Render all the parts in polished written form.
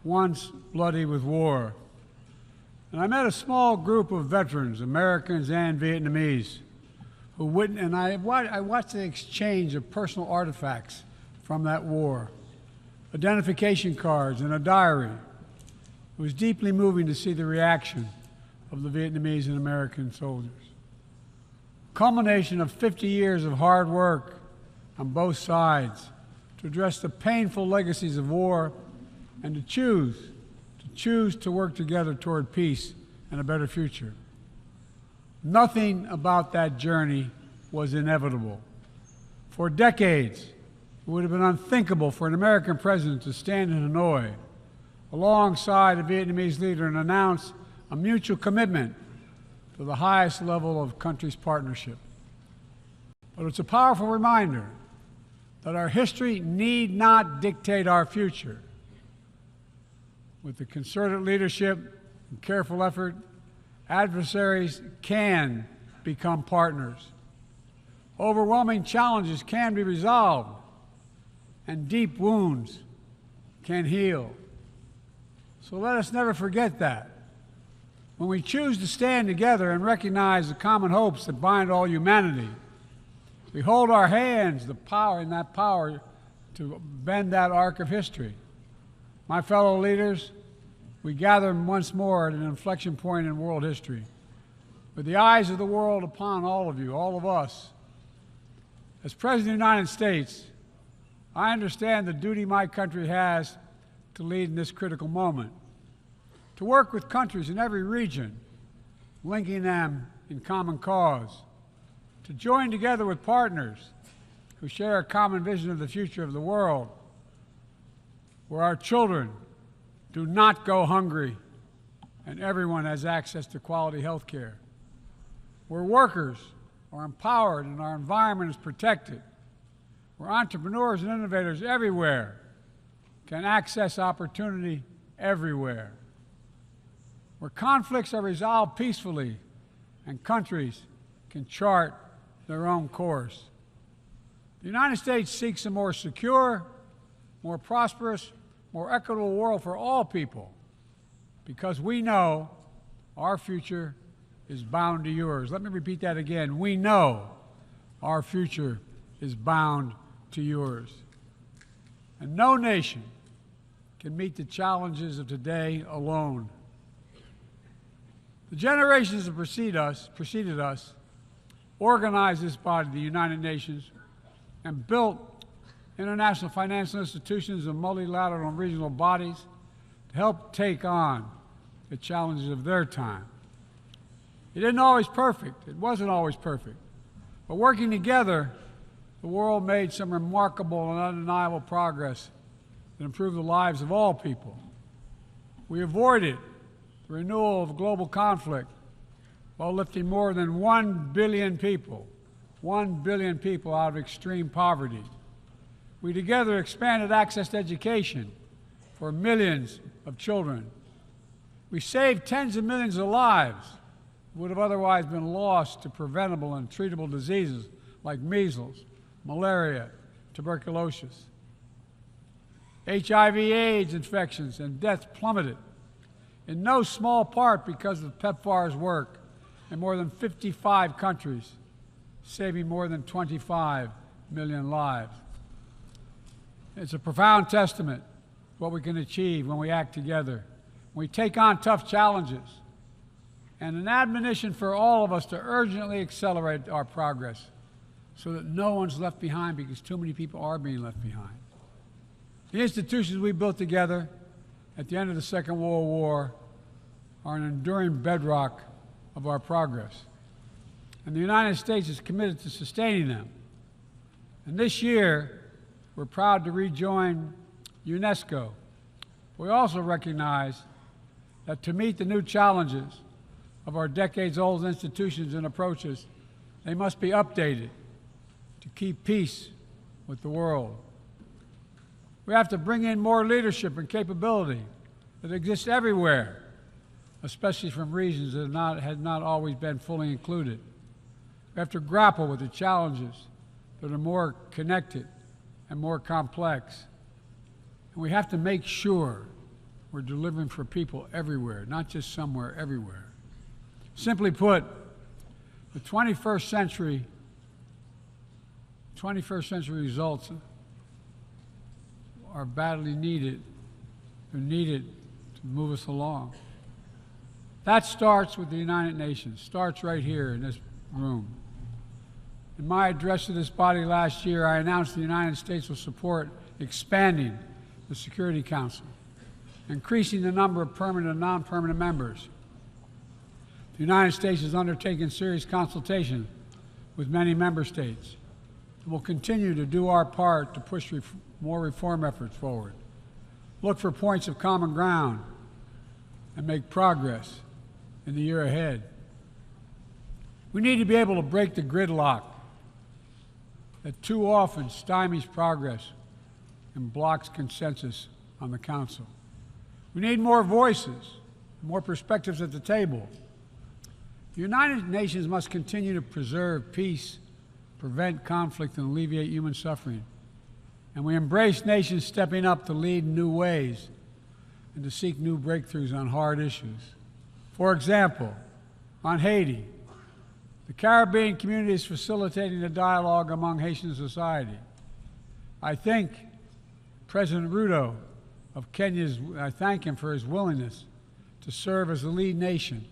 once bloody with war. And I met a small group of veterans, Americans and Vietnamese, who witnessed, and I watched the exchange of personal artifacts from that war, identification cards and a diary. It was deeply moving to see the reaction of the Vietnamese and American soldiers. Culmination of 50 years of hard work on both sides to address the painful legacies of war and to choose to work together toward peace and a better future. Nothing about that journey was inevitable. For decades, it would have been unthinkable for an American president to stand in Hanoi alongside a Vietnamese leader and announce a mutual commitment to the highest level of country's partnership. But it's a powerful reminder that our history need not dictate our future. With the concerted leadership and careful effort, adversaries can become partners. Overwhelming challenges can be resolved, and deep wounds can heal. So let us never forget that. When we choose to stand together and recognize the common hopes that bind all humanity, we hold our hands the power to bend that arc of history. My fellow leaders, we gather once more at an inflection point in world history, with the eyes of the world upon all of you, all of us. As President of the United States, I understand the duty my country has to lead in this critical moment, to work with countries in every region, linking them in common cause, to join together with partners who share a common vision of the future of the world, where our children do not go hungry and everyone has access to quality health care, where workers are empowered and our environment is protected, where entrepreneurs and innovators everywhere can access opportunity everywhere, where conflicts are resolved peacefully and countries can chart their own course. The United States seeks a more secure, more prosperous, more equitable world for all people, because we know our future is bound to yours. Let me repeat that again. We know our future is bound to yours. And no nation can meet the challenges of today alone. The generations that preceded us organized this body, the United Nations, and built international financial institutions and multilateral and regional bodies to help take on the challenges of their time. It wasn't always perfect. But working together, the world made some remarkable and undeniable progress that improved the lives of all people. We avoided the renewal of global conflict while lifting more than 1 billion people out of extreme poverty. We together expanded access to education for millions of children. We saved tens of millions of lives that would have otherwise been lost to preventable and treatable diseases like measles, malaria, tuberculosis. HIV/AIDS infections and deaths plummeted, in no small part because of PEPFAR's work in more than 55 countries, saving more than 25 million lives. It's a profound testament to what we can achieve when we act together, when we take on tough challenges, and an admonition for all of us to urgently accelerate our progress so that no one's left behind, because too many people are being left behind. The institutions we built together at the end of the Second World War are an enduring bedrock of our progress, and the United States is committed to sustaining them. And this year, we're proud to rejoin UNESCO. We also recognize that to meet the new challenges of our decades-old institutions and approaches, they must be updated to keep peace with the world. We have to bring in more leadership and capability that exists everywhere, especially from regions that had not always been fully included. We have to grapple with the challenges that are more connected and more complex. We have to make sure we're delivering for people everywhere, not just somewhere, everywhere. Simply put, the 21st century results are badly needed. They're needed to move us along. That starts with the United Nations, starts right here in this room. In my address to this body last year, I announced the United States will support expanding the Security Council, increasing the number of permanent and non-permanent members. The United States has undertaken serious consultation with many member states and will continue to do our part to push more reform efforts forward, look for points of common ground, and make progress in the year ahead. We need to be able to break the gridlock that too often stymies progress and blocks consensus on the Council. We need more voices, more perspectives at the table. The United Nations must continue to preserve peace, prevent conflict, and alleviate human suffering. And we embrace nations stepping up to lead in new ways and to seek new breakthroughs on hard issues. For example, on Haiti, the Caribbean community is facilitating a dialogue among Haitian society. I think President Ruto of Kenya, I thank him for his willingness to serve as the lead nation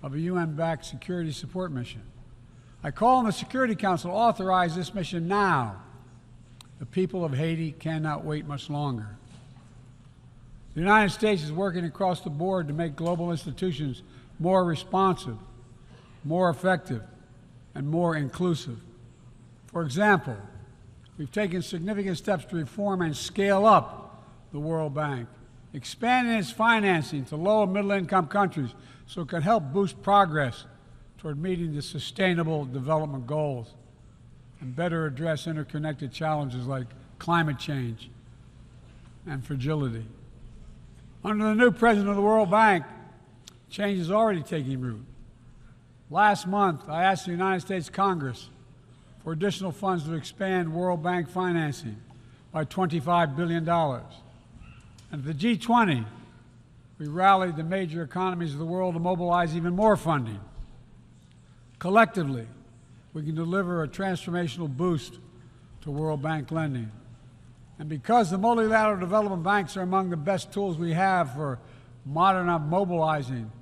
of a UN-backed security support mission. I call on the Security Council to authorize this mission now. The people of Haiti cannot wait much longer. The United States is working across the board to make global institutions more responsive, more effective, and more inclusive. For example, we've taken significant steps to reform and scale up the World Bank, expanding its financing to low and middle-income countries so it can help boost progress toward meeting the Sustainable Development Goals and better address interconnected challenges like climate change and fragility. Under the new president of the World Bank, change is already taking root. Last month, I asked the United States Congress for additional funds to expand World Bank financing by $25 billion. And at the G20, we rallied the major economies of the world to mobilize even more funding. Collectively, we can deliver a transformational boost to World Bank lending. And because the multilateral development banks are among the best tools we have for mobilizing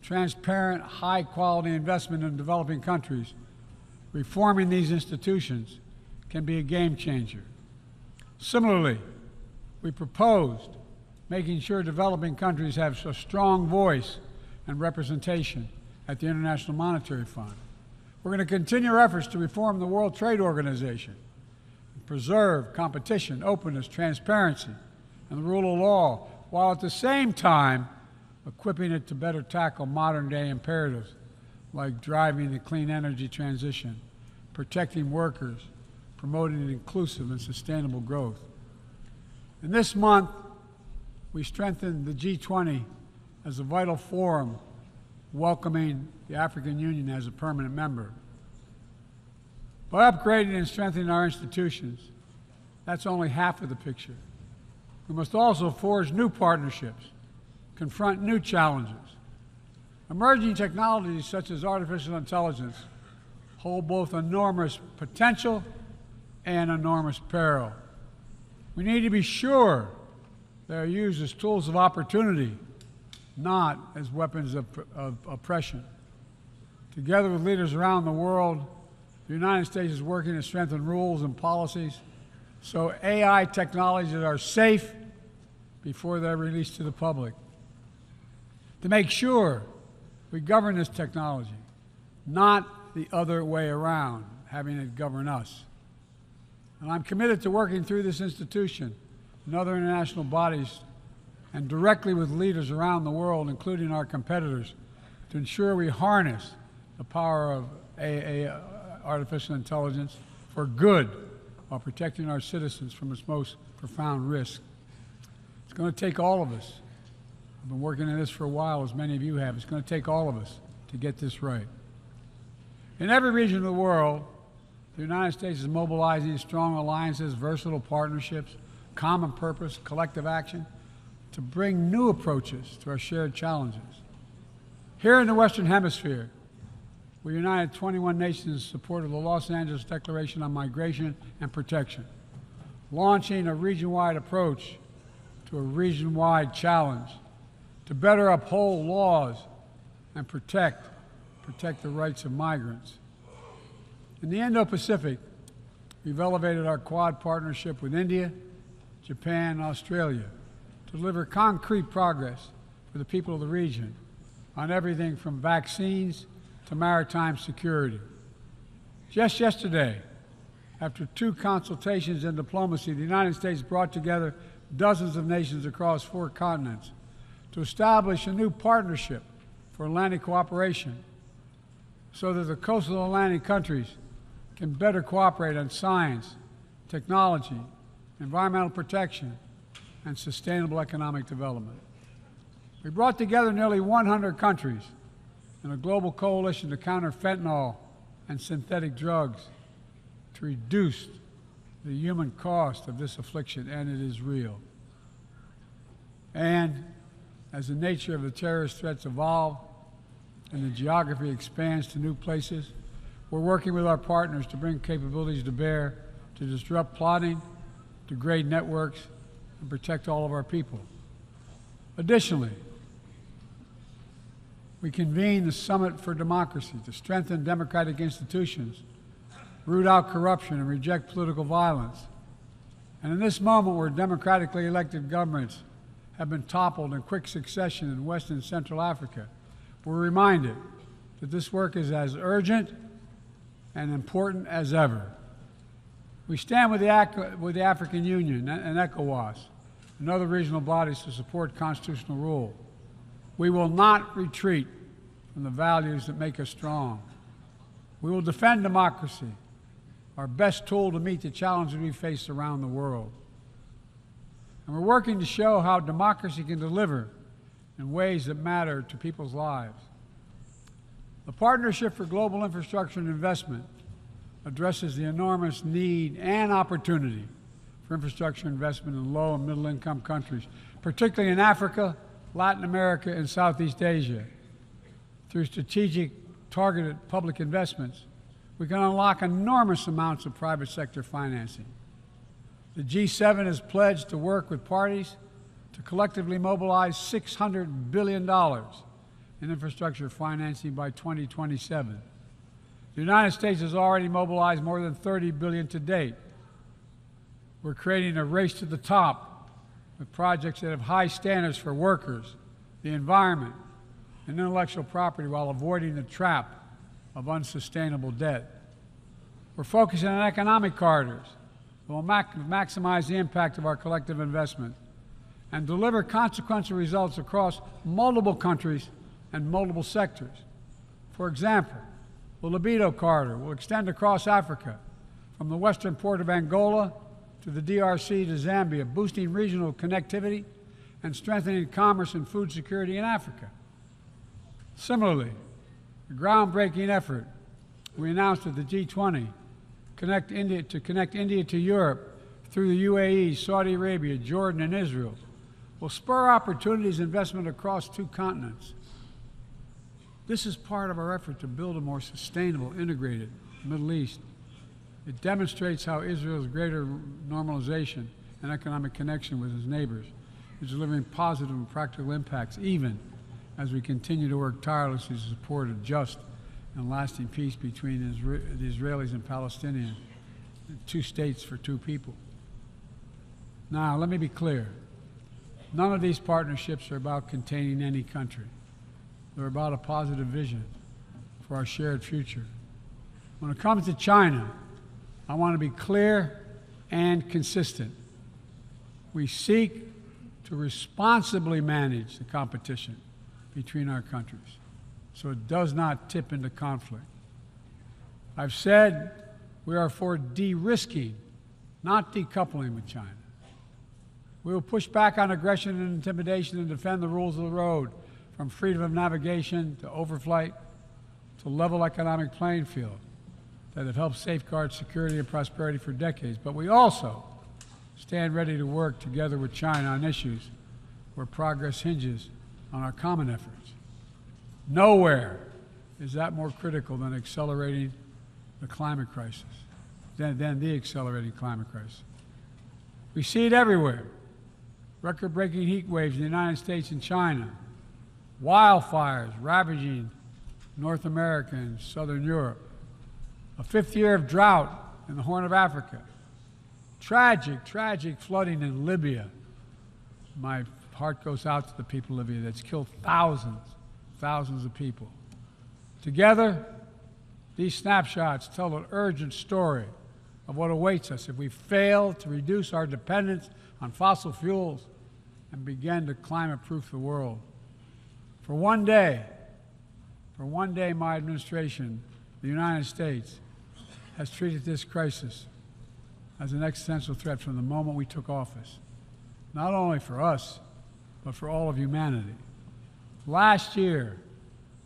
transparent, high-quality investment in developing countries, reforming these institutions can be a game changer. Similarly, we proposed making sure developing countries have a strong voice and representation at the International Monetary Fund. We're going to continue our efforts to reform the World Trade Organization, and preserve competition, openness, transparency, and the rule of law, while at the same time equipping it to better tackle modern-day imperatives like driving the clean energy transition, protecting workers, promoting inclusive and sustainable growth. And this month, we strengthened the G20 as a vital forum, welcoming the African Union as a permanent member. By upgrading and strengthening our institutions, that's only half of the picture. We must also forge new partnerships, confront new challenges. Emerging technologies such as artificial intelligence hold both enormous potential and enormous peril. We need to be sure they are used as tools of opportunity, not as weapons of oppression. Together with leaders around the world, the United States is working to strengthen rules and policies so AI technologies are safe before they're released to the public. To make sure we govern this technology, not the other way around, having it govern us. And I'm committed to working through this institution and other international bodies and directly with leaders around the world, including our competitors, to ensure we harness the power of artificial intelligence for good while protecting our citizens from its most profound risk. It's going to take all of us. I've been working on this for a while, as many of you have. It's going to take all of us to get this right. In every region of the world, the United States is mobilizing strong alliances, versatile partnerships, common purpose, collective action, to bring new approaches to our shared challenges. Here in the Western Hemisphere, we united 21 nations in support of the Los Angeles Declaration on Migration and Protection, launching a region-wide approach to a region-wide challenge to better uphold laws and protect the rights of migrants. In the Indo-Pacific, we've elevated our Quad partnership with India, Japan, and Australia to deliver concrete progress for the people of the region on everything from vaccines to maritime security. Just yesterday, after 2 consultations in diplomacy, the United States brought together dozens of nations across 4 continents to establish a new partnership for Atlantic cooperation so that the coastal Atlantic countries can better cooperate on science, technology, environmental protection, and sustainable economic development. We brought together nearly 100 countries in a global coalition to counter fentanyl and synthetic drugs to reduce the human cost of this affliction, and it is real. And as the nature of the terrorist threats evolve and the geography expands to new places, we're working with our partners to bring capabilities to bear to disrupt plotting, degrade networks, and protect all of our people. Additionally, we convened the Summit for Democracy to strengthen democratic institutions, root out corruption, and reject political violence. And in this moment where democratically elected governments have been toppled in quick succession in West and Central Africa, we're reminded that this work is as urgent and important as ever. We stand with the African Union and ECOWAS and other regional bodies to support constitutional rule. We will not retreat from the values that make us strong. We will defend democracy, our best tool to meet the challenges we face around the world. And we're working to show how democracy can deliver in ways that matter to people's lives. The Partnership for Global Infrastructure and Investment addresses the enormous need and opportunity for infrastructure investment in low and middle income countries, particularly in Africa, Latin America, and Southeast Asia. Through strategic, targeted public investments, we can unlock enormous amounts of private sector financing. The G7 has pledged to work with parties to collectively mobilize $600 billion in infrastructure financing by 2027. The United States has already mobilized more than $30 billion to date. We're creating a race to the top with projects that have high standards for workers, the environment, and intellectual property while avoiding the trap of unsustainable debt. We're focusing on economic corridors that will maximize the impact of our collective investment and deliver consequential results across multiple countries and multiple sectors. For example, the Libido Corridor will extend across Africa from the western port of Angola to the DRC to Zambia, boosting regional connectivity and strengthening commerce and food security in Africa. Similarly, the groundbreaking effort we announced at the G20 to connect India to Europe through the UAE, Saudi Arabia, Jordan, and Israel will spur opportunities and investment across 2 continents. This is part of our effort to build a more sustainable, integrated Middle East. It demonstrates how Israel's greater normalization and economic connection with its neighbors is delivering positive and practical impacts, even as we continue to work tirelessly to support a just and lasting peace between the Israelis and Palestinians, 2 states for 2 people. Now, let me be clear. None of these partnerships are about containing any country. They're about a positive vision for our shared future. When it comes to China, I want to be clear and consistent. We seek to responsibly manage the competition between our countries so it does not tip into conflict. I've said we are for de-risking, not decoupling with China. We will push back on aggression and intimidation and defend the rules of the road, from freedom of navigation to overflight to level economic playing field that have helped safeguard security and prosperity for decades. But we also stand ready to work together with China on issues where progress hinges on our common efforts. Nowhere is that more critical than accelerating the climate crisis, than the accelerating climate crisis. We see it everywhere. Record-breaking heat waves in the United States and China, wildfires ravaging North America and Southern Europe, a fifth year of drought in the Horn of Africa, tragic flooding in Libya. My heart goes out to the people of Libya. That's killed thousands of people. Together, these snapshots tell an urgent story of what awaits us if we fail to reduce our dependence on fossil fuels and begin to climate-proof the world. For one day, my administration, the United States, has treated this crisis as an existential threat from the moment we took office, not only for us, but for all of humanity. Last year,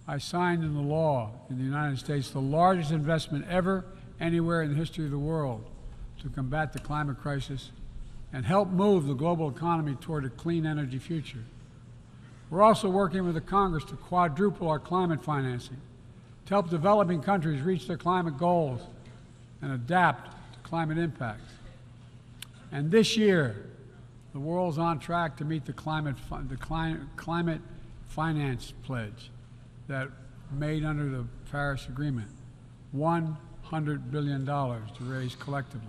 I signed into law in the United States the largest investment ever anywhere in the history of the world to combat the climate crisis and help move the global economy toward a clean energy future. We're also working with the Congress to quadruple our climate financing to help developing countries reach their climate goals and adapt to climate impacts. And this year, the world's on track to meet the climate finance pledge that made under the Paris Agreement, $100 billion to raise collectively.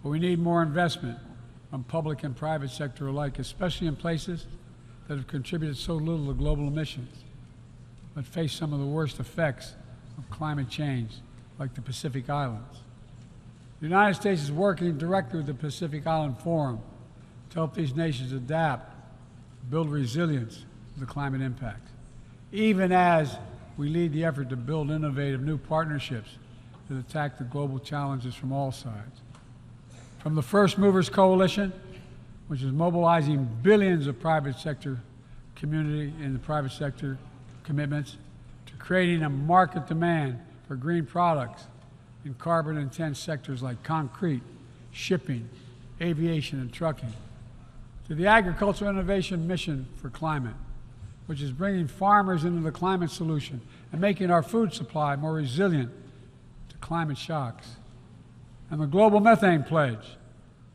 But we need more investment from public and private sector alike, especially in places that have contributed so little to global emissions, but face some of the worst effects of climate change, like the Pacific Islands. The United States is working directly with the Pacific Island Forum to help these nations adapt, build resilience to the climate impacts, even as we lead the effort to build innovative new partnerships that attack the global challenges from all sides. From the First Movers Coalition, which is mobilizing billions of private sector community and the private sector commitments, to creating a market demand for green products in carbon-intense sectors like concrete, shipping, aviation, and trucking, to the Agricultural Innovation Mission for Climate, which is bringing farmers into the climate solution and making our food supply more resilient to climate shocks, and the Global Methane Pledge,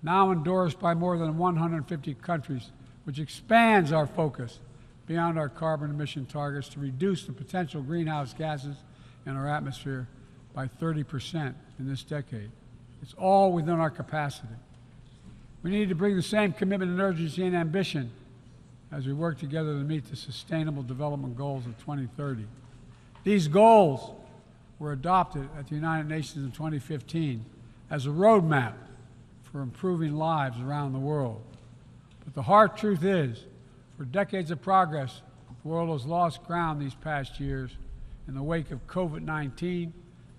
now endorsed by more than 150 countries, which expands our focus beyond our carbon emission targets to reduce the potential greenhouse gases in our atmosphere by 30% in this decade. It's all within our capacity. We need to bring the same commitment and urgency and ambition as we work together to meet the Sustainable Development Goals of 2030. These goals were adopted at the United Nations in 2015 as a roadmap for improving lives around the world. But the hard truth is, for decades of progress, the world has lost ground these past years in the wake of COVID-19,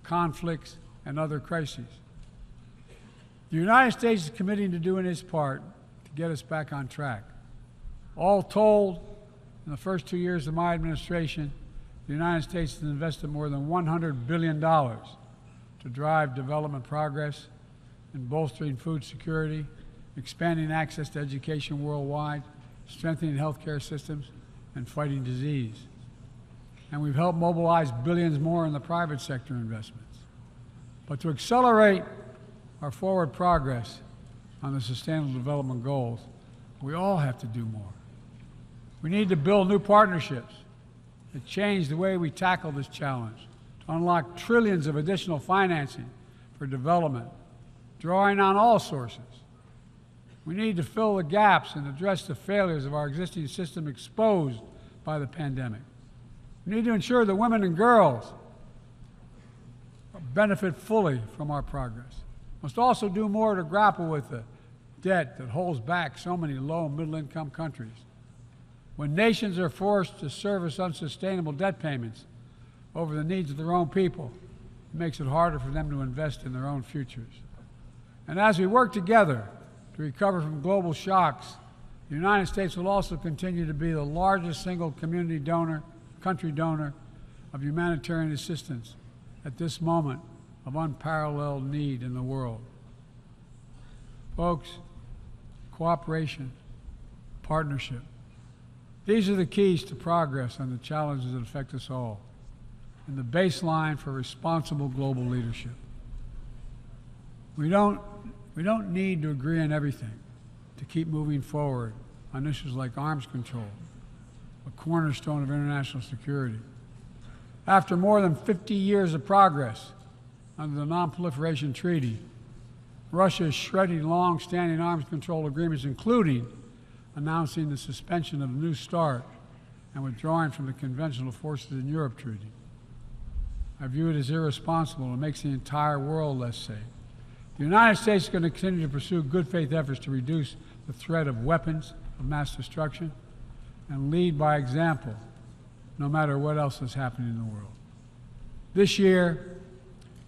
conflicts, and other crises. The United States is committing to doing its part to get us back on track. All told, in the first 2 years of my administration, the United States has invested more than $100 billion to drive development progress in bolstering food security, expanding access to education worldwide, strengthening healthcare systems, and fighting disease. And we've helped mobilize billions more in the private sector investments. But to accelerate our forward progress on the Sustainable Development Goals, we all have to do more. We need to build new partnerships that change the way we tackle this challenge, to unlock trillions of additional financing for development, drawing on all sources. We need to fill the gaps and address the failures of our existing system exposed by the pandemic. We need to ensure that women and girls benefit fully from our progress. We must also do more to grapple with the debt that holds back so many low and middle-income countries. When nations are forced to service unsustainable debt payments over the needs of their own people, it makes it harder for them to invest in their own futures. And as we work together to recover from global shocks, the United States will also continue to be the largest single country donor of humanitarian assistance at this moment of unparalleled need in the world. Folks, cooperation, partnership. These are the keys to progress on the challenges that affect us all, and the baseline for responsible global leadership. We don't need to agree on everything to keep moving forward on issues like arms control, a cornerstone of international security. After more than 50 years of progress under the Non-Proliferation Treaty, Russia is shredding long-standing arms control agreements, including announcing the suspension of the New START and withdrawing from the Conventional Forces in Europe Treaty. I view it as irresponsible and makes the entire world less safe. The United States is going to continue to pursue good faith efforts to reduce the threat of weapons of mass destruction and lead by example, no matter what else is happening in the world. This year,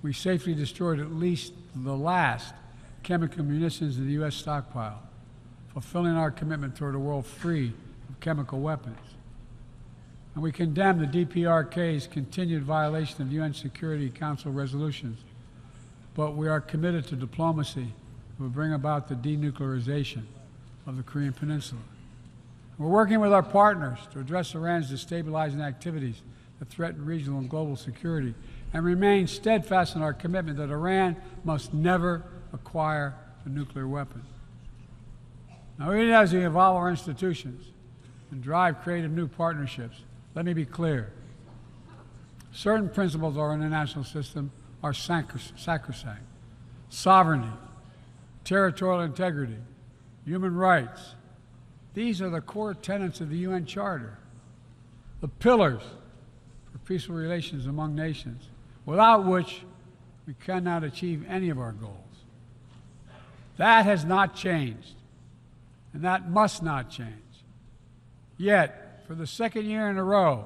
we safely destroyed at least the last chemical munitions in the U.S. stockpile, fulfilling our commitment toward a world free of chemical weapons. And we condemn the DPRK's continued violation of UN Security Council resolutions, but we are committed to diplomacy that will bring about the denuclearization of the Korean Peninsula. We're working with our partners to address Iran's destabilizing activities that threaten regional and global security, and remain steadfast in our commitment that Iran must never acquire a nuclear weapon. Now, even as we evolve our institutions and drive creative new partnerships, let me be clear. Certain principles of our international system are sacrosanct. Sovereignty, territorial integrity, human rights. These are the core tenets of the UN Charter, the pillars for peaceful relations among nations, without which we cannot achieve any of our goals. That has not changed, and that must not change. Yet, for the second year in a row,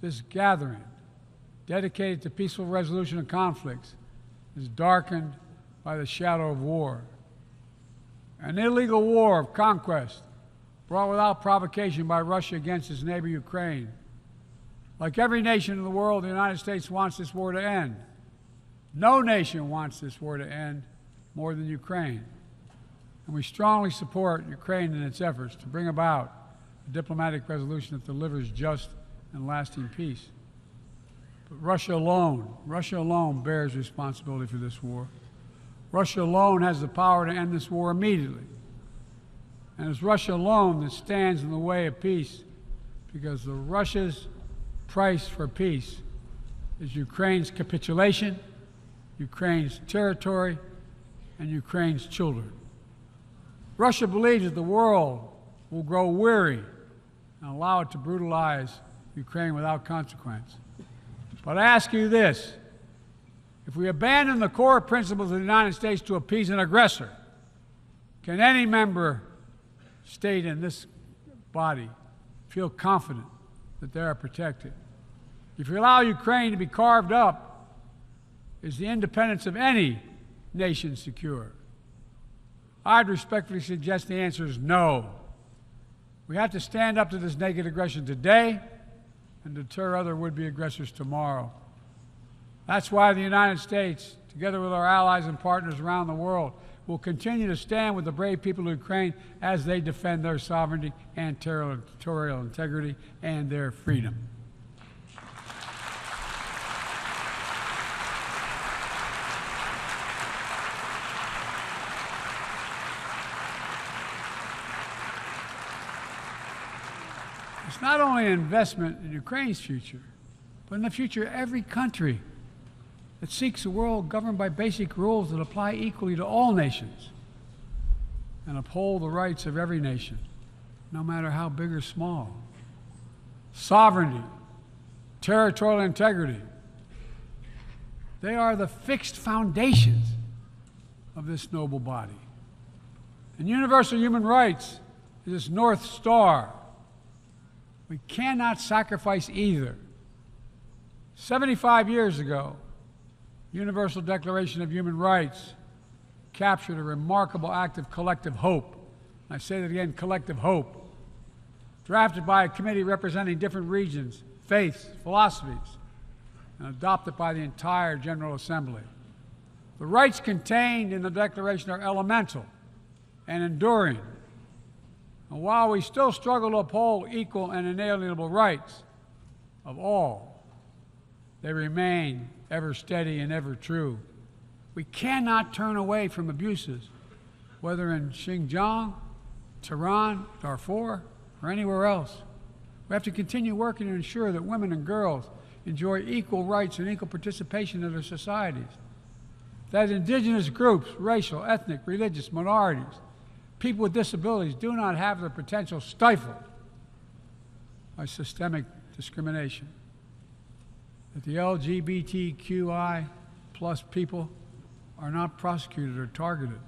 this gathering, dedicated to peaceful resolution of conflicts, is darkened by the shadow of war. An illegal war of conquest brought without provocation by Russia against its neighbor Ukraine. Like every nation in the world, the United States wants this war to end. No nation wants this war to end more than Ukraine. And we strongly support Ukraine in its efforts to bring about a diplomatic resolution that delivers just and lasting peace. But Russia alone bears responsibility for this war. Russia alone has the power to end this war immediately. And it's Russia alone that stands in the way of peace, because Russia's price for peace is Ukraine's capitulation, Ukraine's territory, and Ukraine's children. Russia believes that the world will grow weary and allow it to brutalize Ukraine without consequence. But I ask you this: if we abandon the core principles of the United States to appease an aggressor, can any member state in this body feel confident that they are protected? If you allow Ukraine to be carved up, is the independence of any nation secure? I'd respectfully suggest the answer is no. We have to stand up to this naked aggression today and deter other would-be aggressors tomorrow. That's why the United States, together with our allies and partners around the world, will continue to stand with the brave people of Ukraine as they defend their sovereignty and territorial integrity and their freedom. It's not only an investment in Ukraine's future, but in the future of every country that seeks a world governed by basic rules that apply equally to all nations and uphold the rights of every nation, no matter how big or small. Sovereignty, territorial integrity, they are the fixed foundations of this noble body. And universal human rights is its North Star. We cannot sacrifice either. 75 years ago, the Universal Declaration of Human Rights captured a remarkable act of collective hope. I say that again, collective hope. Drafted by a committee representing different regions, faiths, philosophies, and adopted by the entire General Assembly. The rights contained in the Declaration are elemental and enduring. And while we still struggle to uphold equal and inalienable rights of all, they remain ever steady and ever true. We cannot turn away from abuses, whether in Xinjiang, Tehran, Darfur, or anywhere else. We have to continue working to ensure that women and girls enjoy equal rights and equal participation in their societies, that indigenous groups, racial, ethnic, religious minorities, people with disabilities do not have their potential stifled by systemic discrimination, that the LGBTQI plus people are not prosecuted or targeted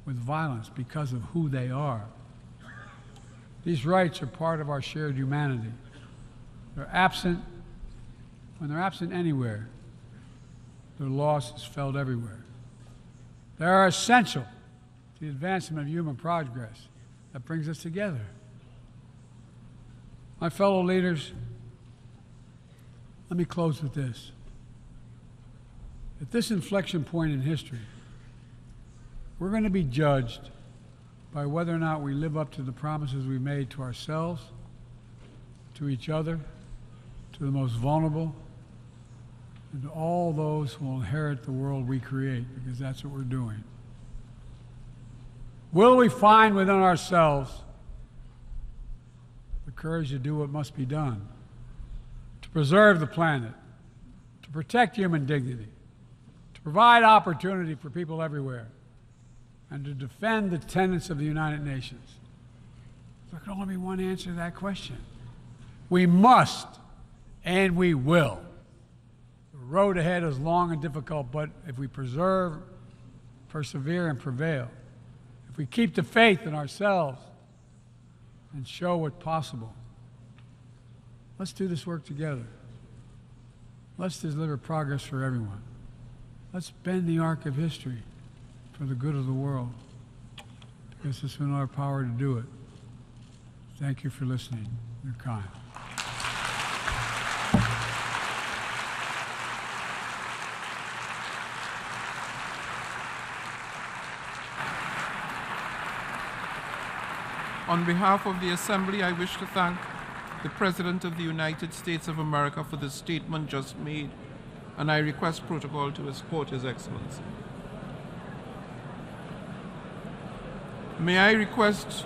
with violence because of who they are. These rights are part of our shared humanity. They're absent. When they're absent anywhere, their loss is felt everywhere. They are essential to the advancement of human progress that brings us together. My fellow leaders, let me close with this. At this inflection point in history, we're going to be judged by whether or not we live up to the promises we made to ourselves, to each other, to the most vulnerable, and to all those who will inherit the world we create, because that's what we're doing. Will we find within ourselves the courage to do what must be done, to preserve the planet, to protect human dignity, to provide opportunity for people everywhere, and to defend the tenets of the United Nations? There can only be one answer to that question. We must, and we will. The road ahead is long and difficult, but if we persevere, and prevail, if we keep the faith in ourselves and show what's possible, let's do this work together. Let's deliver progress for everyone. Let's bend the arc of history for the good of the world, because it's in our power to do it. Thank you for listening. You're kind. On behalf of the Assembly, I wish to thank the President of the United States of America for the statement just made, and I request protocol to escort His Excellency. May I request